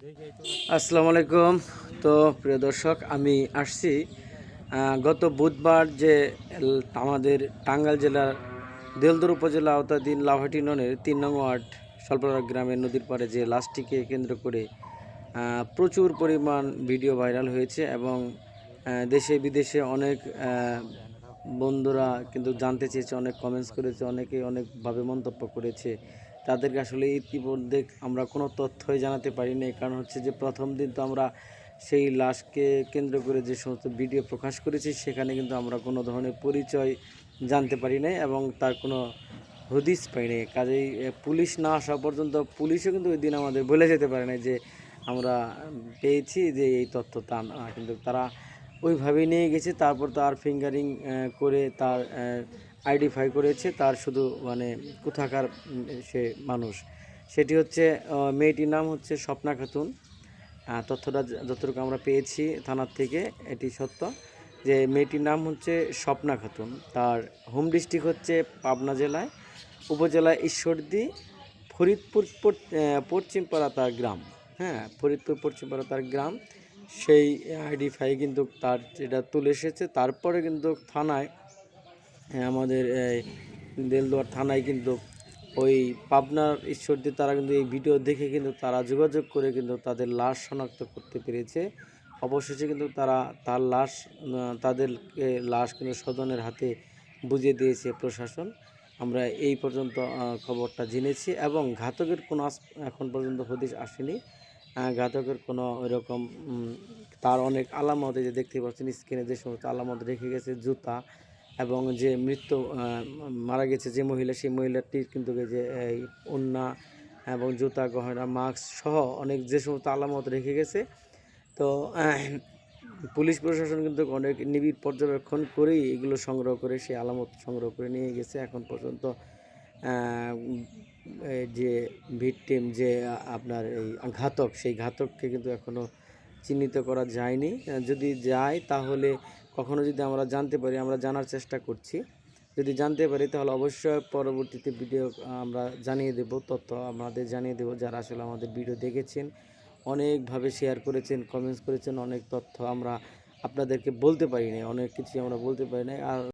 আসসালামু আলাইকুম। তো প্রিয় দর্শক, আমি আসছি গত বুধবার যে আমাদের টাঙ্গাইল জেলার দেলদুর উপজেলা আওতাধীন লাউহাটি ইউনিয়নের ৩ নং ওয়ার্ড স্বল্পরা গ্রামের নদীর পাড়ে যে লাশটিকে কেন্দ্র করে প্রচুর পরিমাণ ভিডিও ভাইরাল হয়েছে এবং দেশে বিদেশে অনেক বন্ধুরা কিন্তু জানতে চেয়েছে, অনেক কমেন্টস করেছে, অনেকে অনেকভাবে মন্তব্য করেছে। তাদেরকে আসলে ইতিমধ্যে আমরা কোনো তথ্যই জানাতে পারিনি। কারণ হচ্ছে যে প্রথম দিন তো আমরা সেই লাশকে কেন্দ্র করে যে সমস্ত ভিডিও প্রকাশ করেছি সেখানে কিন্তু আমরা কোনো ধরনের পরিচয় জানতে পারি নাই এবং তার কোনো হদিস পাই নাই। কাজেই পুলিশ না আসা পর্যন্ত পুলিশও কিন্তু ওই দিন আমাদের বলে যেতে পারে না যে আমরা পেয়েছি যে এই তথ্য, তা না। কিন্তু তারা ওইভাবেই নিয়ে গেছে। তারপর তার ফিঙ্গারিং করে তার আইডেন্টিফাই করেছে তার শুধু মানে কোথাকার সে মানুষ। সেটি হচ্ছে মেয়েটির নাম হচ্ছে স্বপ্না খাতুন। তথ্যটা যতটুকু আমরা পেয়েছি থানার থেকে এটি সত্য যে মেয়েটির নাম হচ্ছে স্বপ্না খাতুন। তার হোম ডিস্ট্রিক্ট হচ্ছে পাবনা জেলায়, উপজেলা ঈশ্বরদী, ফরিদপুর পশ্চিমপাড়া তার গ্রাম। হ্যাঁ, ফরিদপুর পশ্চিমপাড়া তার গ্রাম। সেই আইডেন্টিফাই কিন্তু তার যেটা তুলে এসেছে। তারপরে কিন্তু থানায় আমাদের দেলদুয়ার থানায় কিন্তু ওই পাবনার ঈশ্বরদী তারা কিন্তু এই ভিডিও দেখে কিন্তু তারা যোগাযোগ করে কিন্তু তাদের লাশ শনাক্ত করতে পেরেছে। অবশেষে কিন্তু তারা তার লাশ তাদেরকে লাশ কিন্তু স্বজনের হাতে বুঝিয়ে দিয়েছে প্রশাসন। আমরা এই পর্যন্ত খবরটা জেনেছি এবং ঘাতকের কোনো এখন পর্যন্ত হদিস আসেনি। ঘাতকের কোনো ওইরকম তার অনেক আলামত, এই যে দেখতে পাচ্ছেন স্ক্রিনে যে সমস্ত আলামত রেখে গেছে, জুতা এবং যে মৃত্যু মারা গেছে যে মহিলা, সেই মহিলাটির কিন্তু যে এই ওড়না এবং জুতা, গহনা, মাস্ক সহ অনেক যে সমস্ত আলামত রেখে গেছে। তো পুলিশ প্রশাসন কিন্তু অনেক নিবিড় পর্যবেক্ষণ করেই এগুলো সংগ্রহ করে সেই আলামত সংগ্রহ করে নিয়ে গেছে। এখন পর্যন্ত যে ভিকটিম যে আপনার এই ঘাতক, সেই ঘাতককে কিন্তু এখনও চিহ্নিত করা যায়নি। যদি যায় তাহলে কখনো যদি আমরা জানতে পারি, আমরা জানার চেষ্টা করছি। যদি জানতে পারি তাহলে অবশ্যই পরবর্তীতে ভিডিও আমরা জানিয়ে দেব, তথ্য আমাদের জানিয়ে দেব। যারা আসলে আমাদের ভিডিও দেখেছেন, অনেকভাবে শেয়ার করেছেন, কমেন্টস করেছেন, অনেক তথ্য আমরা আপনাদেরকে বলতে পারি না, অনেক কিছুই আমরা বলতে পারি না। আর